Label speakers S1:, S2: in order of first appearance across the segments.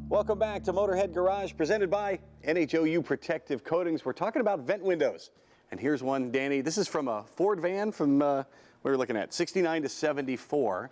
S1: Welcome back to Motorhead Garage, presented by NHOU Protective Coatings. We're talking about vent windows. And here's one, Danny. This is from a Ford van from, we were looking at 69 to 74.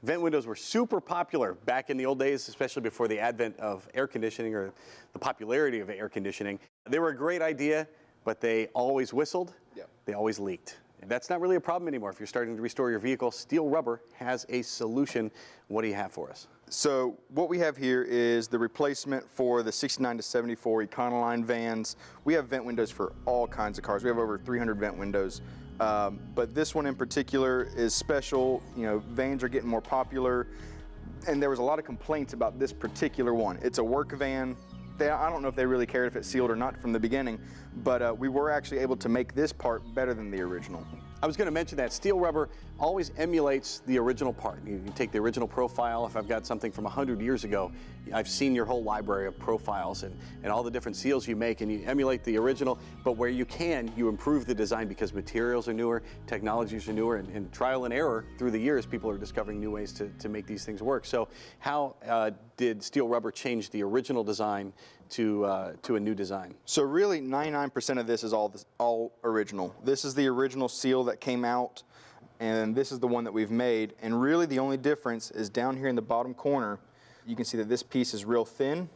S1: Vent windows were super popular back in the old days, especially before the advent of air conditioning or the popularity of air conditioning. They were a great idea, but they always whistled. Yep. They always leaked. And that's not really a problem anymore. If you're starting to restore your vehicle, Steele Rubber has a solution. What do you have for us?
S2: So what we have here is the replacement for the 69 to 74 econoline vans. We have vent windows for all kinds of cars. We have over 300 vent windows. But this one in particular is special. You know, vans are getting more popular, and there was a lot of complaints about this particular one. It's a work van. I don't know if they really cared if it's sealed or not from the beginning, but we were actually able to make this part better than the original.
S1: I was going to mention that Steele Rubber always emulates the original part. You take the original profile. If I've got something from 100 years ago, I've seen your whole library of profiles and all the different seals you make, and you emulate the original, but where you can, you improve the design because materials are newer, technologies are newer, and trial and error through the years, people are discovering new ways to make these things work. So how did Steele Rubber change the original design to a new design?
S2: So really 99% of this is all original. This is the original seal that came out, and this is the one that we've made, and really the only difference is down here in the bottom corner. You can see that this piece is real thin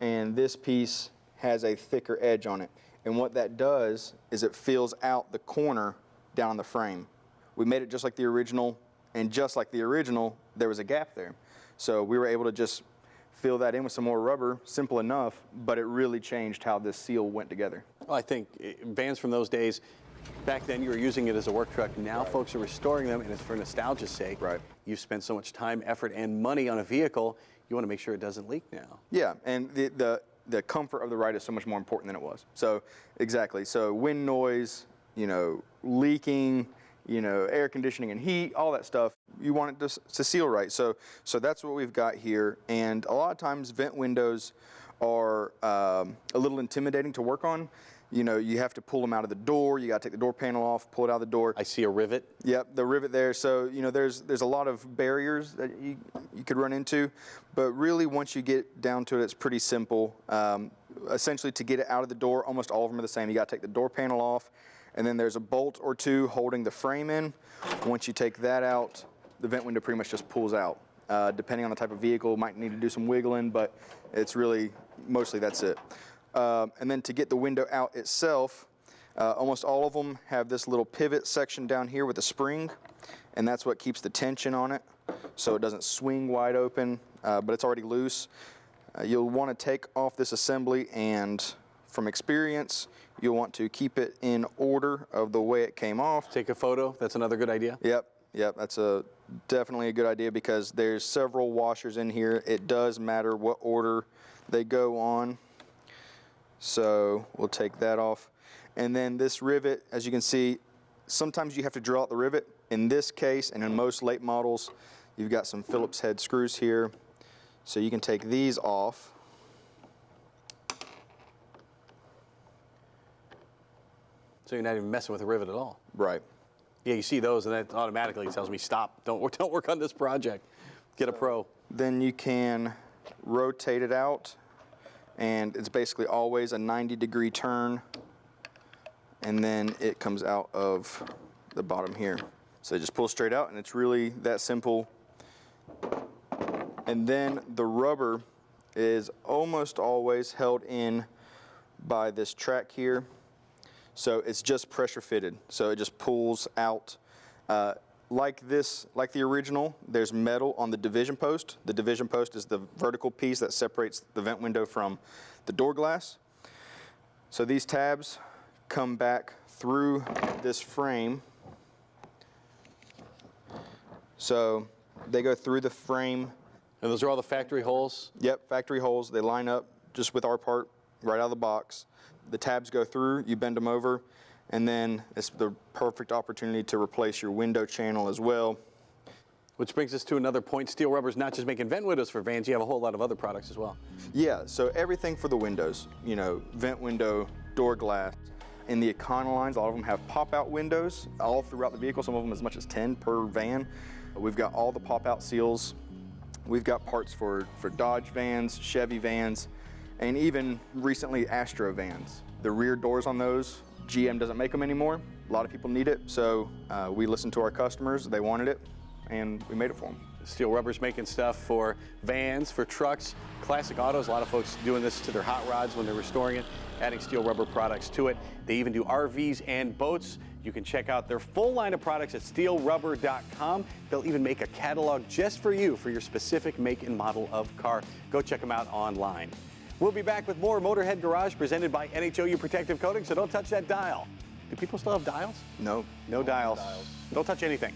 S2: and this piece has a thicker edge on it, and what that does is it fills out the corner down the frame. We made it just like the original, and just like the original there was a gap there, so we were able to just fill that in with some more rubber. Simple enough, but it really changed how this seal went together.
S1: Well, I think vans from those days, back then you were using it as a work truck. Now right. Folks are restoring them, and it's for nostalgia's sake. Right. You've spent so much time, effort, and money on a vehicle, you want to make sure it doesn't leak now.
S2: Yeah, and the comfort of the ride is so much more important than it was. So exactly, so wind noise, you know, leaking, you know, air conditioning and heat, all that stuff, you want it to seal right. So that's what we've got here. And a lot of times vent windows are a little intimidating to work on. You know, you have to pull them out of the door, you got to take the door panel off, pull it out of the door.
S1: I see a rivet.
S2: Yep, the rivet there. So, you know, there's a lot of barriers that you could run into, but really once you get down to it, it's pretty simple. Essentially, to get it out of the door, almost all of them are the same. You got to take the door panel off, and then there's a bolt or two holding the frame in. Once you take that out, the vent window pretty much just pulls out. Depending on the type of vehicle, might need to do some wiggling, but it's really, mostly that's it. And then to get the window out itself, almost all of them have this little pivot section down here with a spring, and that's what keeps the tension on it, so it doesn't swing wide open, but it's already loose. You'll want to take off this assembly, and from experience, you'll want to keep it in order of the way it came off.
S1: Take a photo, that's another good idea?
S2: Yep, that's definitely a good idea because there's several washers in here. It does matter what order they go on. So we'll take that off. And then this rivet, as you can see, sometimes you have to drill out the rivet. In this case, and in most late models, you've got some Phillips head screws here. So you can take these off.
S1: So you're not even messing with the rivet at all.
S2: Right.
S1: Yeah, you see those and that automatically tells me stop. Don't work on this project. Get a pro.
S2: Then you can rotate it out, and it's basically always a 90-degree turn, and then it comes out of the bottom here. So you just pull straight out, and it's really that simple. And then the rubber is almost always held in by this track here. So it's just pressure fitted. So it just pulls out. Like the original, there's metal on the division post. The division post is the vertical piece that separates the vent window from the door glass. So these tabs come back through this frame. So they go through the frame.
S1: And those are all the factory holes?
S2: Yep, factory holes. They line up just with our part right out of the box. The tabs go through, you bend them over, and then it's the perfect opportunity to replace your window channel as well.
S1: Which brings us to another point. Steele Rubber's not just making vent windows for vans, you have a whole lot of other products as well.
S2: Yeah, so everything for the windows, you know, vent window, door glass. In the econolines, a lot of them have pop-out windows all throughout the vehicle, some of them as much as 10 per van. We've got all the pop-out seals We've got parts for Dodge vans, Chevy vans, and even recently Astro vans. The rear doors on those, GM doesn't make them anymore. A lot of people need it, so we listened to our customers. They wanted it, and we made it for them.
S1: Steel Rubber's making stuff for vans, for trucks, classic autos. A lot of folks doing this to their hot rods when they're restoring it, adding Steel Rubber products to it. They even do RVs and boats. You can check out their full line of products at steelrubber.com. They'll even make a catalog just for you for your specific make and model of car. Go check them out online. We'll be back with more Motorhead Garage presented by NHOU Protective Coatings, so don't touch that dial. Do people still have dials?
S2: No.
S1: No dials. Don't touch anything.